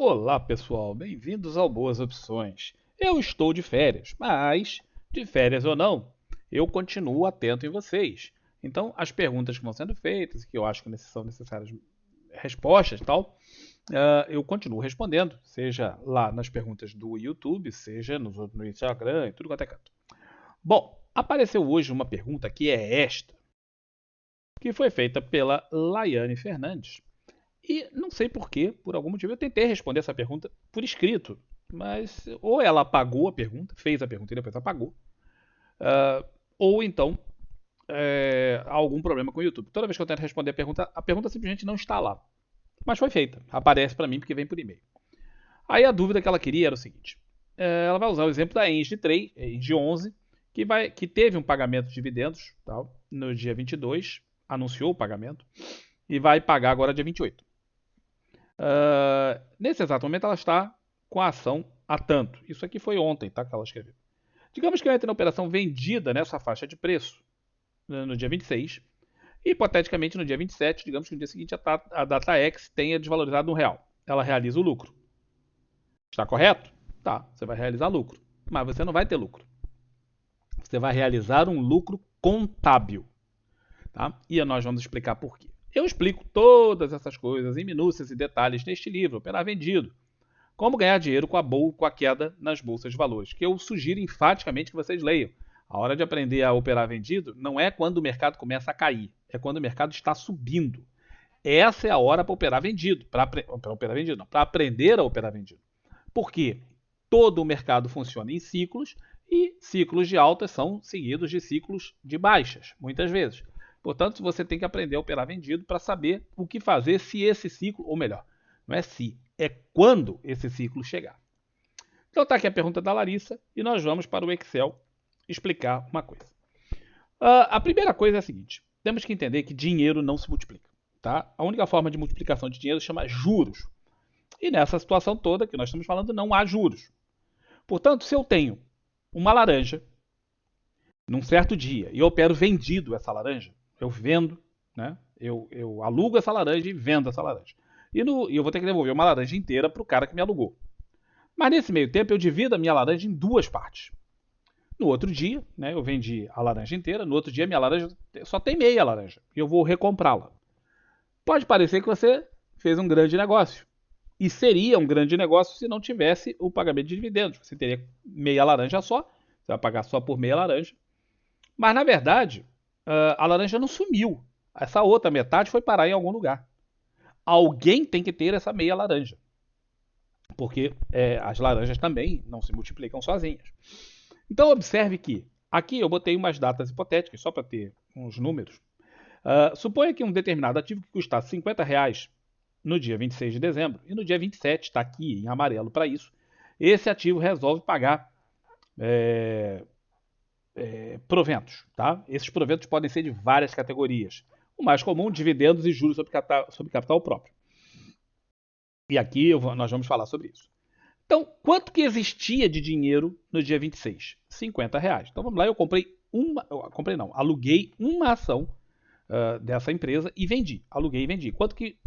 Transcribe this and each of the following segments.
Olá, pessoal, bem-vindos ao Boas Opções. Eu estou de férias, mas, de férias ou não, eu continuo atento em vocês. Então, as perguntas que vão sendo feitas, que eu acho que são necessárias respostas e tal, eu continuo respondendo, seja lá nas perguntas do YouTube, seja no Instagram e tudo quanto é canto. Bom, apareceu hoje uma pergunta que é esta, que foi feita pela Laiane Fernandes. E não sei porquê, por algum motivo, eu tentei responder essa pergunta por escrito, mas ou ela apagou a pergunta, fez a pergunta e depois apagou, ou então há algum problema com o YouTube. Toda vez que eu tento responder a pergunta simplesmente não está lá. Mas foi feita, aparece para mim porque vem por e-mail. Aí a dúvida que ela queria era o seguinte: ela vai usar o exemplo da Engie 3, Engie 11, que teve um pagamento de dividendos no dia 22, anunciou o pagamento, e vai pagar agora dia 28. Nesse exato momento ela está com a ação a tanto. Isso aqui foi ontem, tá? Que ela escreveu. Digamos que eu entre na operação vendida nessa faixa de preço no dia 26. E, hipoteticamente, no dia 27, digamos que no dia seguinte a DataX tenha desvalorizado R$ 1. Ela realiza o lucro. Está correto? Tá, você vai realizar lucro. Mas você não vai ter lucro. Você vai realizar um lucro contábil. Tá? E nós vamos explicar por quê. Eu explico todas essas coisas em minúcias e detalhes neste livro, Operar Vendido. Como ganhar dinheiro com a queda nas bolsas de valores, que eu sugiro enfaticamente que vocês leiam. A hora de aprender a operar vendido não é quando o mercado começa a cair, é quando o mercado está subindo. Essa é a hora para operar vendido, para aprender a operar vendido. Porque todo o mercado funciona em ciclos e ciclos de altas são seguidos de ciclos de baixas, muitas vezes. Portanto, você tem que aprender a operar vendido para saber o que fazer se esse ciclo, ou melhor, não é se, é quando esse ciclo chegar. Então está aqui a pergunta da Larissa e nós vamos para o Excel explicar uma coisa. A primeira coisa é a seguinte: temos que entender que dinheiro não se multiplica. Tá? A única forma de multiplicação de dinheiro se chama juros. E nessa situação toda que nós estamos falando, não há juros. Portanto, se eu tenho uma laranja num certo dia e eu opero vendido essa laranja, eu vendo, né? Eu alugo essa laranja e vendo essa laranja. E eu vou ter que devolver uma laranja inteira para o cara que me alugou. Mas nesse meio tempo eu divido a minha laranja em duas partes. No outro dia, né, eu vendi a laranja inteira, no outro dia minha laranja só tem meia laranja e eu vou recomprá-la. Pode parecer que você fez um grande negócio. E seria um grande negócio se não tivesse o pagamento de dividendos. Você teria meia laranja só, você vai pagar só por meia laranja. Mas na verdade, a laranja não sumiu. Essa outra metade foi parar em algum lugar. Alguém tem que ter essa meia laranja. Porque as laranjas também não se multiplicam sozinhas. Então observe que aqui eu botei umas datas hipotéticas, só para ter uns números. Suponha que um determinado ativo que custasse R$ 50 no dia 26 de dezembro, e no dia 27, está aqui em amarelo para isso, esse ativo resolve pagar proventos. Tá? Esses proventos podem ser de várias categorias. O mais comum, dividendos e juros sobre capital próprio. E aqui nós vamos falar sobre isso. Então, quanto que existia de dinheiro no dia 26? R$ 50. Então vamos lá, aluguei uma ação dessa empresa e vendi. Aluguei e vendi. Quanto que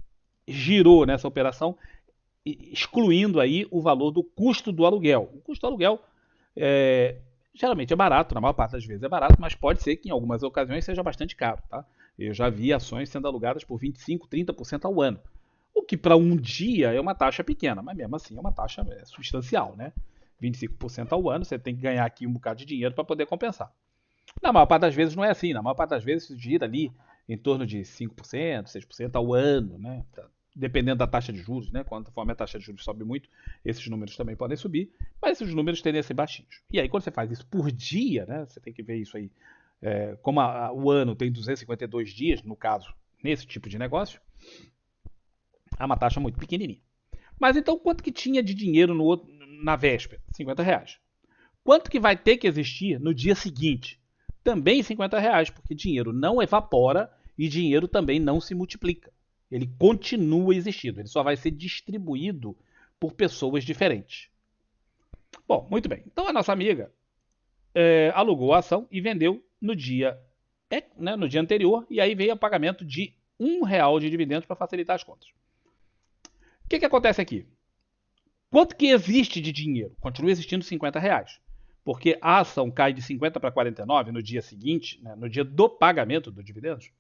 girou nessa operação, excluindo aí o valor do custo do aluguel? O custo do aluguel geralmente é barato, na maior parte das vezes é barato, mas pode ser que em algumas ocasiões seja bastante caro. Tá? Eu já vi ações sendo alugadas por 25%, 30% ao ano. O que para um dia é uma taxa pequena, mas mesmo assim é uma taxa substancial, né? 25% ao ano, você tem que ganhar aqui um bocado de dinheiro para poder compensar. Na maior parte das vezes não é assim, na maior parte das vezes gira ali em torno de 5%, 6% ao ano, né? Dependendo da taxa de juros, né? Conforme a taxa de juros sobe muito, esses números também podem subir, mas esses números tendem a ser baixinhos. E aí quando você faz isso por dia, né? Você tem que ver isso aí, como o ano tem 252 dias, no caso, nesse tipo de negócio, é uma taxa muito pequenininha. Mas então quanto que tinha de dinheiro na véspera? R$ 50. Quanto que vai ter que existir no dia seguinte? Também R$ 50, porque dinheiro não evapora e dinheiro também não se multiplica. Ele continua existindo, ele só vai ser distribuído por pessoas diferentes. Bom, muito bem. Então a nossa amiga alugou a ação e vendeu no dia anterior, e aí veio o pagamento de R$ 1 de dividendos para facilitar as contas. O que acontece aqui? Quanto que existe de dinheiro? Continua existindo R$ 50. Porque a ação cai de 50 para 49 no dia seguinte, né, no dia do pagamento do dividendos.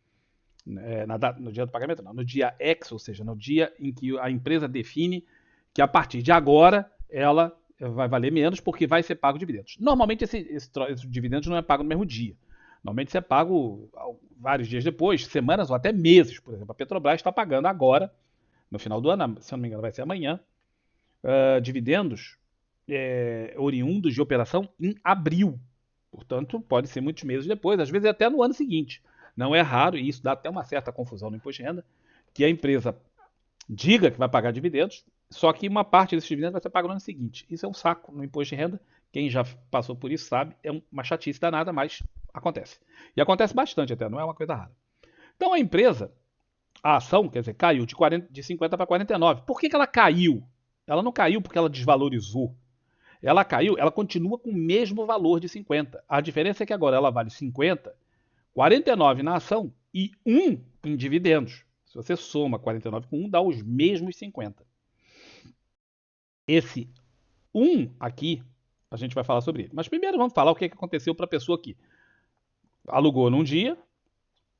No dia do pagamento, não, no dia X, ou seja, no dia em que a empresa define que a partir de agora ela vai valer menos porque vai ser pago dividendos. Normalmente esse dividendos não é pago no mesmo dia. Normalmente isso é pago vários dias depois, semanas ou até meses. Por exemplo, a Petrobras está pagando agora, no final do ano, se eu não me engano vai ser amanhã, dividendos oriundos de operação em abril. Portanto, pode ser muitos meses depois, às vezes até no ano seguinte. Não é raro, e isso dá até uma certa confusão no imposto de renda, que a empresa diga que vai pagar dividendos, só que uma parte desses dividendos vai ser paga no ano seguinte. Isso é um saco no imposto de renda. Quem já passou por isso sabe, é uma chatice danada, mas acontece. E acontece bastante até, não é uma coisa rara. Então a empresa, a ação, quer dizer, caiu de 50 para 49. Por que ela caiu? Ela não caiu porque ela desvalorizou. Ela caiu, ela continua com o mesmo valor de 50. A diferença é que agora ela vale 50, 49 na ação e 1 em dividendos. Se você soma 49 com 1, dá os mesmos 50. Esse 1 aqui, a gente vai falar sobre ele. Mas primeiro vamos falar o que aconteceu para a pessoa que alugou num dia,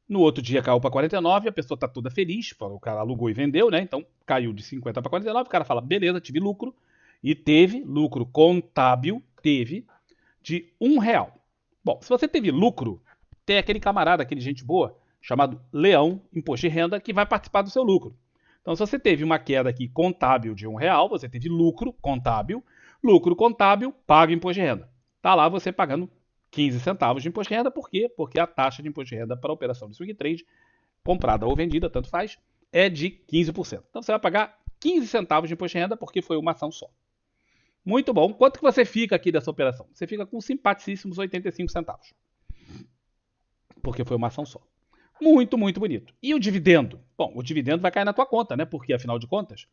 no outro dia caiu para 49, a pessoa está toda feliz, o cara alugou e vendeu, né? Então caiu de 50 para 49, o cara fala, beleza, tive lucro. E teve lucro contábil, teve de R$ 1. Bom, se você teve lucro, tem aquele camarada, aquele gente boa, chamado Leão Imposto de Renda, que vai participar do seu lucro. Então, se você teve uma queda aqui contábil de R$ 1, você teve lucro contábil paga imposto de renda. Tá lá você pagando 15 centavos de imposto de renda, por quê? Porque a taxa de imposto de renda para a operação de swing trade, comprada ou vendida, tanto faz, é de 15%. Então, você vai pagar 15 centavos de imposto de renda porque foi uma ação só. Muito bom. Quanto que você fica aqui dessa operação? Você fica com simpaticíssimos 85 centavos. Porque foi uma ação só. Muito, muito bonito. E o dividendo? Bom, o dividendo vai cair na tua conta, né? Porque, afinal de contas,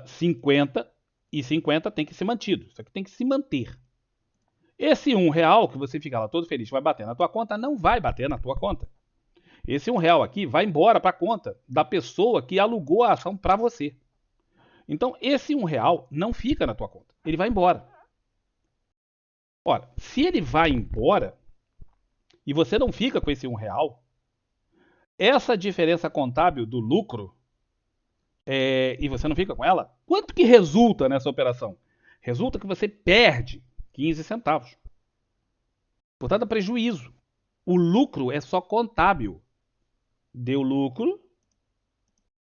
50 e 50 tem que ser mantido. Isso aqui tem que se manter. Esse R$ 1 que você fica lá todo feliz vai bater na tua conta, não vai bater na tua conta. Esse R$ 1 aqui vai embora para a conta da pessoa que alugou a ação para você. Então, esse R$ 1 não fica na tua conta. Ele vai embora. Ora, se ele vai embora e você não fica com esse R$ 1, essa diferença contábil do lucro, e você não fica com ela, quanto que resulta nessa operação? Resulta que você perde 15 centavos. Portanto, é prejuízo. O lucro é só contábil. Deu lucro,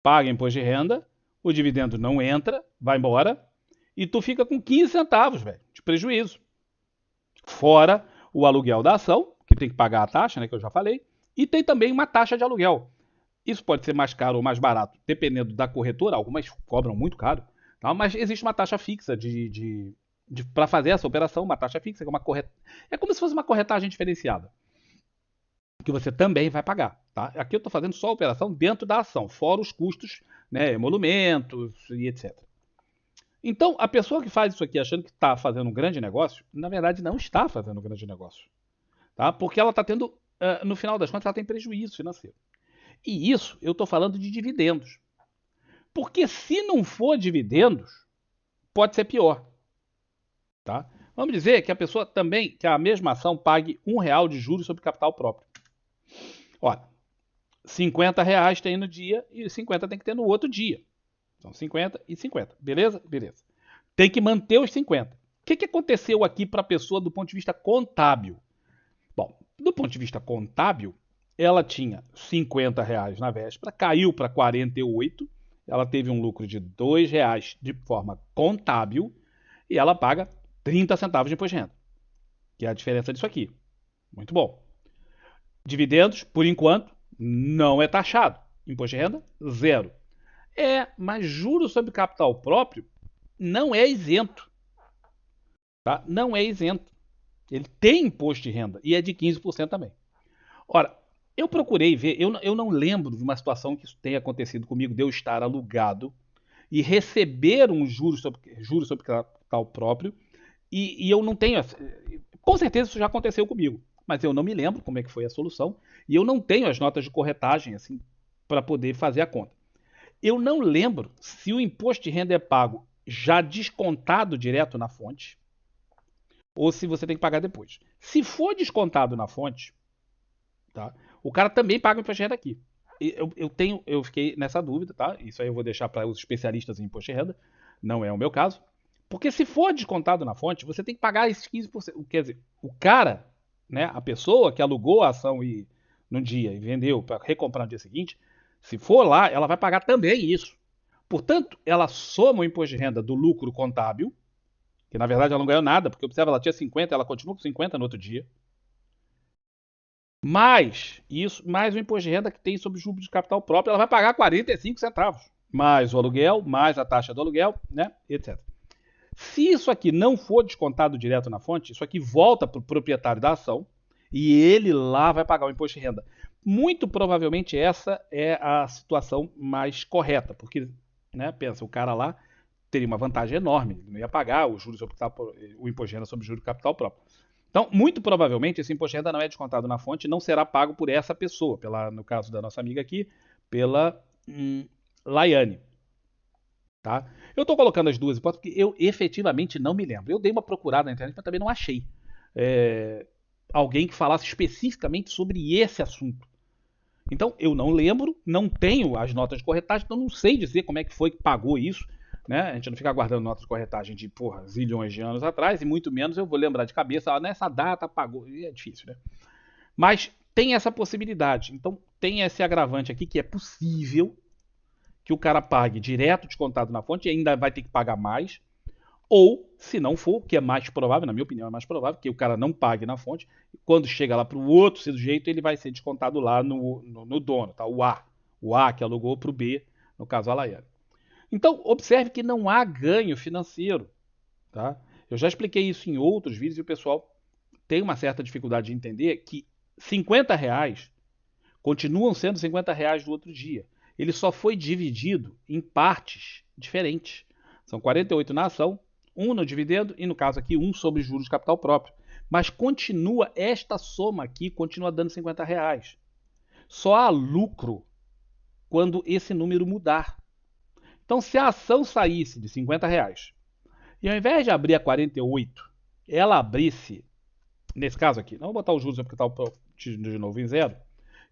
paga imposto de renda, o dividendo não entra, vai embora, e tu fica com 15 centavos, velho, de prejuízo. Fora o aluguel da ação, que tem que pagar a taxa, né, que eu já falei, e tem também uma taxa de aluguel. Isso pode ser mais caro ou mais barato, dependendo da corretora, algumas cobram muito caro, tá? Mas existe uma taxa fixa para fazer essa operação, uma taxa fixa, que é como se fosse uma corretagem diferenciada, que você também vai pagar. Tá? Aqui eu estou fazendo só a operação dentro da ação, fora os custos, né, emolumentos e etc. Então, a pessoa que faz isso aqui achando que está fazendo um grande negócio, na verdade não está fazendo um grande negócio. Tá? Porque ela está tendo, no final das contas, ela tem prejuízo financeiro. E isso eu estou falando de dividendos. Porque se não for dividendos, pode ser pior. Tá? Vamos dizer que a pessoa também, que a mesma ação pague R$ 1 de juros sobre capital próprio. Olha, R$ 50 tem no dia e 50 tem que ter no outro dia. São 50 e 50. Beleza? Beleza. Tem que manter os 50. O que aconteceu aqui para a pessoa do ponto de vista contábil? Bom, do ponto de vista contábil, ela tinha R$ 50 na véspera, caiu para 48, ela teve um lucro de R$ 2 de forma contábil e ela paga 30 centavos de imposto de renda, que é a diferença disso aqui. Muito bom. Dividendos, por enquanto, não é taxado. Imposto de renda, zero. Mas juros sobre capital próprio não é isento. Tá? Não é isento. Ele tem imposto de renda e é de 15% também. Ora, eu procurei ver, eu não lembro de uma situação que isso tenha acontecido comigo, de eu estar alugado e receber um juros sobre capital próprio e eu não tenho... Com certeza isso já aconteceu comigo, mas eu não me lembro como é que foi a solução e eu não tenho as notas de corretagem assim para poder fazer a conta. Eu não lembro se o imposto de renda é pago já descontado direto na fonte, ou se você tem que pagar depois. Se for descontado na fonte, tá? O cara também paga o imposto de renda aqui. Eu fiquei nessa dúvida, tá? Isso aí eu vou deixar para os especialistas em imposto de renda, não é o meu caso. Porque se for descontado na fonte, você tem que pagar esses 15%. Quer dizer, o cara, né, a pessoa que alugou a ação no dia e vendeu para recomprar no dia seguinte, se for lá, ela vai pagar também isso. Portanto, ela soma o imposto de renda do lucro contábil, que na verdade ela não ganhou nada, porque observa, ela tinha 50, ela continua com 50 no outro dia, mais isso, mais o imposto de renda que tem sobre o juro de capital próprio, ela vai pagar 45 centavos. Mais o aluguel, mais a taxa do aluguel, né, etc. Se isso aqui não for descontado direto na fonte, isso aqui volta para o proprietário da ação e ele lá vai pagar o imposto de renda. Muito provavelmente essa é a situação mais correta, porque, né, pensa, o cara lá teria uma vantagem enorme, ele não ia pagar o juros sobre o imposto de renda sobre o juro de capital próprio. Então, muito provavelmente, esse imposto de renda não é descontado na fonte, não será pago por essa pessoa, no caso da nossa amiga aqui, pela Laiane. Tá? Eu estou colocando as duas hipóteses porque eu efetivamente não me lembro. Eu dei uma procurada na internet, mas também não achei alguém que falasse especificamente sobre esse assunto. Então, eu não lembro, não tenho as notas de corretagem, então não sei dizer como é que foi que pagou isso. Né? A gente não fica guardando notas de corretagem de, zilhões de anos atrás, e muito menos eu vou lembrar de cabeça, nessa data pagou. E é difícil, né? Mas tem essa possibilidade. Então, tem esse agravante aqui que é possível que o cara pague direto descontado na fonte e ainda vai ter que pagar mais. Ou, se não for, que é mais provável, na minha opinião é mais provável, que o cara não pague na fonte, e quando chega lá para o outro sujeito, ele vai ser descontado lá no dono, tá? O A que alugou para o B, no caso a Laiane. Então, observe que não há ganho financeiro. Tá? Eu já expliquei isso em outros vídeos e o pessoal tem uma certa dificuldade de entender que R$ 50 continuam sendo R$ 50 do outro dia. Ele só foi dividido em partes diferentes. São 48 na ação, 1 no dividendo e, no caso aqui, 1 sobre juros de capital próprio. Mas continua, esta soma aqui continua dando R$ 50. Só há lucro quando esse número mudar. Então, se a ação saísse de R$ 50 e ao invés de abrir a 48, ela abrisse, nesse caso aqui, não vou botar os juros de capital de novo em zero,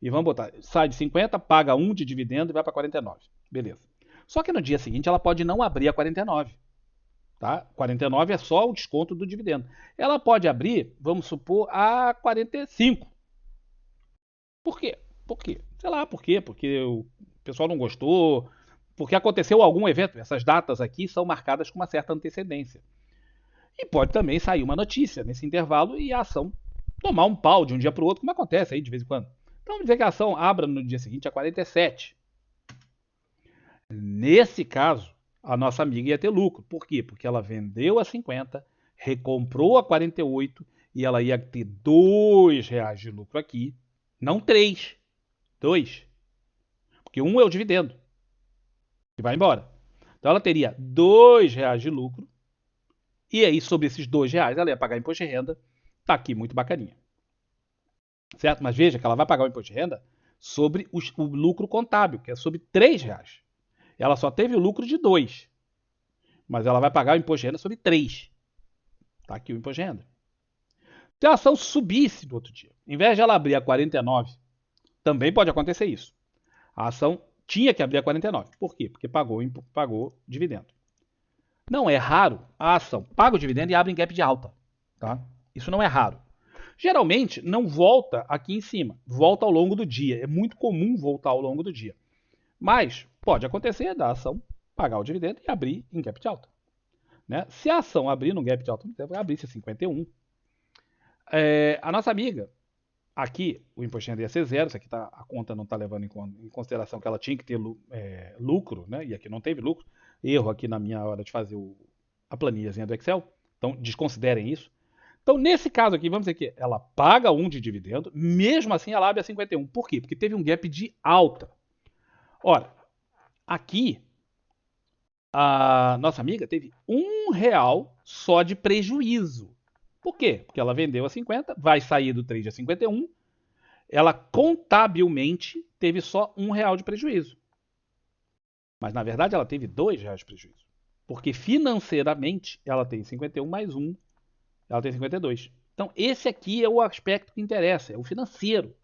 e vamos botar, sai de 50, paga 1 de dividendo e vai para 49. Beleza. Só que no dia seguinte ela pode não abrir a 49. Tá? 49 é só o desconto do dividendo. Ela pode abrir, vamos supor, a 45. Por quê? Por quê? Sei lá por quê. Porque o pessoal não gostou, porque aconteceu algum evento. Essas datas aqui são marcadas com uma certa antecedência. E pode também sair uma notícia nesse intervalo e a ação tomar um pau de um dia para o outro, como acontece aí de vez em quando. Então vamos dizer que a ação abra no dia seguinte a 47. Nesse caso, a nossa amiga ia ter lucro. Por quê? Porque ela vendeu a 50, recomprou a 48 e ela ia ter R$ 2 de lucro aqui, não 3, 2. Porque 1 é o dividendo, que vai embora. Então ela teria R$ 2 de lucro e aí sobre esses R$ 2 ela ia pagar imposto de renda. Tá aqui muito bacaninha. Certo? Mas veja que ela vai pagar o imposto de renda sobre o lucro contábil, que é sobre R$ 3. Ela só teve o lucro de 2, mas ela vai pagar o imposto de renda sobre 3. Tá aqui o imposto de renda. Se a ação subisse no outro dia, em vez de ela abrir a 49, também pode acontecer isso. A ação tinha que abrir a 49. Por quê? Porque pagou dividendo. Não é raro a ação paga o dividendo e abre em gap de alta. Tá? Isso não é raro. Geralmente não volta aqui em cima, volta ao longo do dia. É muito comum voltar ao longo do dia. Mas pode acontecer da ação pagar o dividendo e abrir em gap de alta. Né? Se a ação abrir no gap de alta, abrisse 51, a nossa amiga, aqui o imposto de renda ia ser zero, isso aqui a conta não está levando em consideração que ela tinha que ter lucro, né? E aqui não teve lucro. Erro aqui na minha hora de fazer a planilhazinha do Excel. Então desconsiderem isso. Então, nesse caso aqui, vamos dizer que ela paga 1 de dividendo, mesmo assim ela abre a 51. Por quê? Porque teve um gap de alta. Ora, aqui a nossa amiga teve R$ 1 só de prejuízo. Por quê? Porque ela vendeu a 50, vai sair do trade a 51, ela contabilmente teve só R$ 1 de prejuízo. Mas na verdade ela teve R$ 2 de prejuízo. Porque financeiramente ela tem 51 mais 1, ela tem 52. Então esse aqui é o aspecto que interessa, é o financeiro.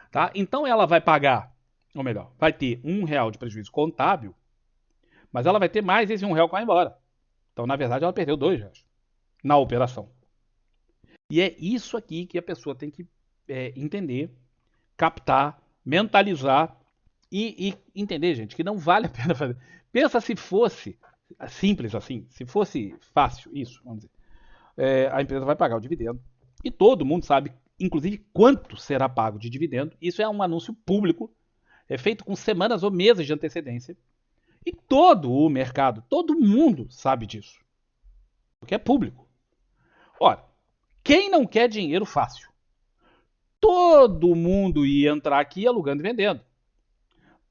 Tá? Então ela vai pagar, ou melhor, vai ter R$ 1 de prejuízo contábil, mas ela vai ter mais esse R$ 1 que vai embora. Então, na verdade, ela perdeu R$ 2 na operação. E é isso aqui que a pessoa tem que entender, captar, mentalizar e entender, gente, que não vale a pena fazer. Pensa se fosse simples assim, se fosse fácil isso, vamos dizer. A empresa vai pagar o dividendo e todo mundo sabe, inclusive, quanto será pago de dividendo. Isso é um anúncio público, é feito com semanas ou meses de antecedência. E todo o mercado, todo mundo sabe disso, porque é público. Ora, quem não quer dinheiro fácil? Todo mundo ia entrar aqui alugando e vendendo.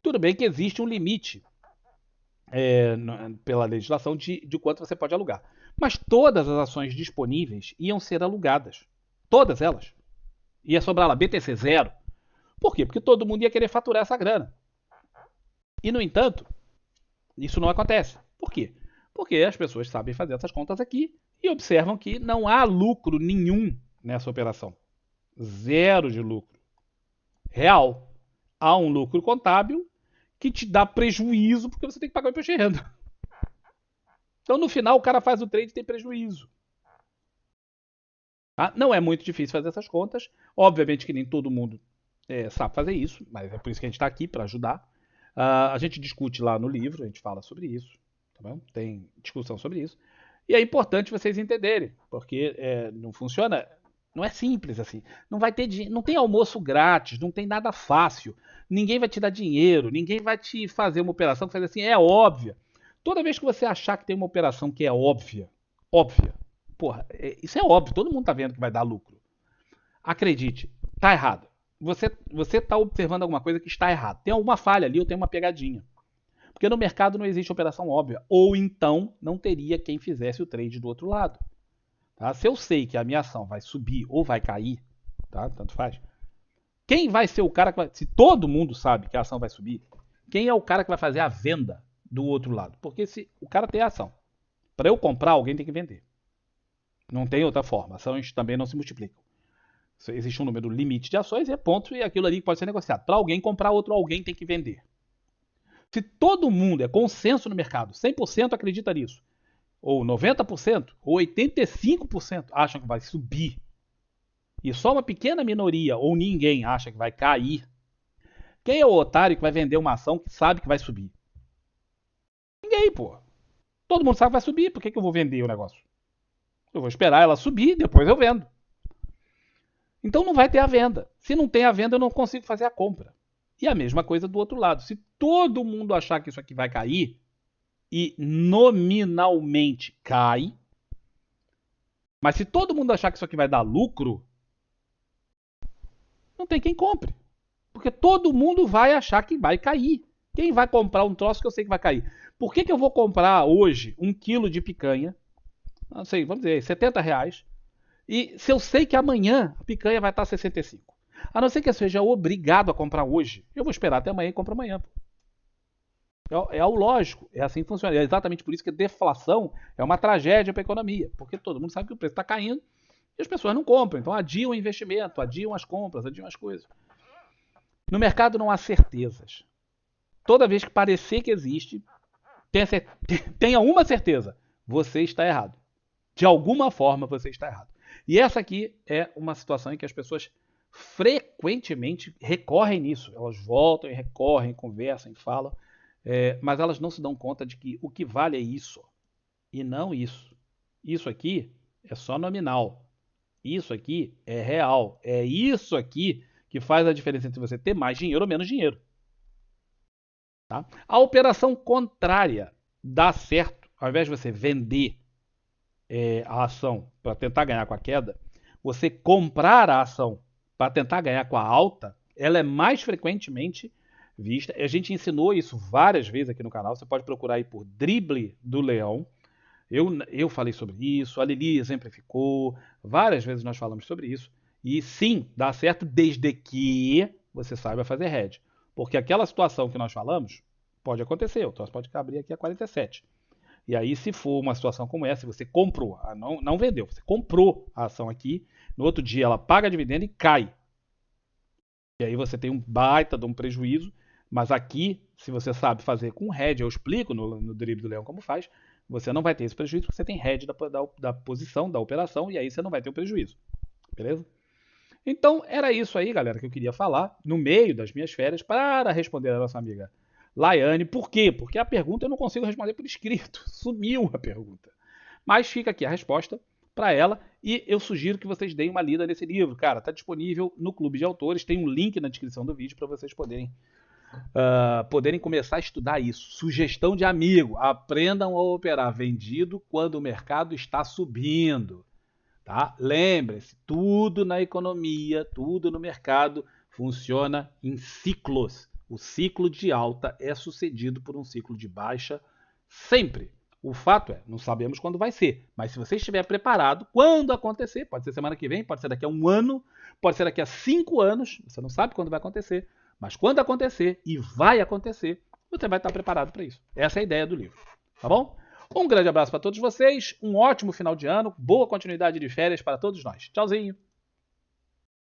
Tudo bem que existe um limite pela legislação de quanto você pode alugar. Mas todas as ações disponíveis iam ser alugadas. Todas elas. Ia sobrar lá BTC zero. Por quê? Porque todo mundo ia querer faturar essa grana. E, no entanto, isso não acontece. Por quê? Porque as pessoas sabem fazer essas contas aqui e observam que não há lucro nenhum nessa operação. Zero de lucro real. Há um lucro contábil que te dá prejuízo porque você tem que pagar o imposto de renda. Então, no final, o cara faz o trade e tem prejuízo. Tá? Não é muito difícil fazer essas contas. Obviamente que nem todo mundo sabe fazer isso, mas é por isso que a gente está aqui, para ajudar. A gente discute lá no livro, a gente fala sobre isso. Tá bom? Tem discussão sobre isso. E é importante vocês entenderem, porque não funciona, não é simples assim. Não vai ter, não tem almoço grátis, não tem nada fácil. Ninguém vai te dar dinheiro, ninguém vai te fazer uma operação que faz assim, é óbvia. Toda vez que você achar que tem uma operação que é óbvia, porra, isso é óbvio, todo mundo tá vendo que vai dar lucro. Acredite, tá errado. Você tá observando alguma coisa que está errada. Tem alguma falha ali ou tem uma pegadinha. Porque no mercado não existe operação óbvia. Ou então não teria quem fizesse o trade do outro lado. Tá? Se eu sei que a minha ação vai subir ou vai cair, tá? Tanto faz. Quem vai ser o cara que vai. Se todo mundo sabe que a ação vai subir, quem é o cara que vai fazer a venda do outro lado? Porque se o cara tem a ação, para eu comprar, alguém tem que vender. Não tem outra forma. Ações também não se multiplicam. Existe um número limite de ações e é ponto, e aquilo ali pode ser negociado. Para alguém comprar, outro alguém tem que vender. Se todo mundo é consenso no mercado, 100% acredita nisso, ou 90%, ou 85% acham que vai subir, e só uma pequena minoria ou ninguém acha que vai cair, quem é o otário que vai vender uma ação que sabe que vai subir? Ninguém, pô. Todo mundo sabe que vai subir, por que eu vou vender o negócio? Eu vou esperar ela subir, depois eu vendo. Então não vai ter a venda. Se não tem a venda, eu não consigo fazer a compra. E a mesma coisa do outro lado. Se todo mundo achar que isso aqui vai cair, e nominalmente cai, mas se todo mundo achar que isso aqui vai dar lucro, não tem quem compre. Porque todo mundo vai achar que vai cair. Quem vai comprar um troço que eu sei que vai cair? Por que eu vou comprar hoje 1 quilo de picanha, não sei, vamos dizer, R$ 70, e se eu sei que amanhã a picanha vai estar 65? A não ser que eu seja obrigado a comprar hoje, eu vou esperar até amanhã e compro amanhã. É o lógico, é assim que funciona. É exatamente por isso que a deflação é uma tragédia para a economia, porque todo mundo sabe que o preço está caindo e as pessoas não compram. Então adiam o investimento, adiam as compras, adiam as coisas. No mercado não há certezas. Toda vez que parecer que existe, tenha uma certeza: você está errado. De alguma forma você está errado. E essa aqui é uma situação em que as pessoas frequentemente recorrem nisso. Elas voltam e recorrem, conversam e falam. Mas elas não se dão conta de que o que vale é isso e não isso. Isso aqui é só nominal. Isso aqui é real. É isso aqui que faz a diferença entre você ter mais dinheiro ou menos dinheiro. Tá? A operação contrária dá certo. Ao invés de você vender a ação para tentar ganhar com a queda, você comprar a ação para tentar ganhar com a alta, ela é mais frequentemente vista. A gente ensinou isso várias vezes aqui no canal. Você pode procurar aí por drible do leão. Eu falei sobre isso, a Lili exemplificou, várias vezes nós falamos sobre isso. E sim, dá certo desde que você saiba fazer hedge. Porque aquela situação que nós falamos pode acontecer. O troço pode abrir aqui a 47. E aí, se for uma situação como essa, você comprou, não vendeu, você comprou a ação aqui, no outro dia ela paga dividendo e cai. E aí você tem um baita de um prejuízo, mas aqui, se você sabe fazer com hedge, eu explico no drible do Leão como faz, você não vai ter esse prejuízo porque você tem hedge da posição, da operação, e aí você não vai ter o prejuízo. Beleza? Então, era isso aí, galera, que eu queria falar no meio das minhas férias para responder a nossa amiga Laiane. Por quê? Porque a pergunta eu não consigo responder por escrito. Sumiu a pergunta. Mas fica aqui a resposta para ela e eu sugiro que vocês deem uma lida nesse livro. Cara, está disponível no Clube de Autores, tem um link na descrição do vídeo para vocês poderem começar a estudar isso. Sugestão de amigo: aprendam a operar vendido quando o mercado está subindo. Tá? Lembre-se, tudo na economia, tudo no mercado funciona em ciclos. O ciclo de alta é sucedido por um ciclo de baixa sempre. O fato é, não sabemos quando vai ser, mas se você estiver preparado, quando acontecer, pode ser semana que vem, pode ser daqui a um ano, pode ser daqui a 5 anos, você não sabe quando vai acontecer, mas quando acontecer, e vai acontecer, você vai estar preparado para isso. Essa é a ideia do livro, tá bom? Um grande abraço para todos vocês, um ótimo final de ano, boa continuidade de férias para todos nós. Tchauzinho!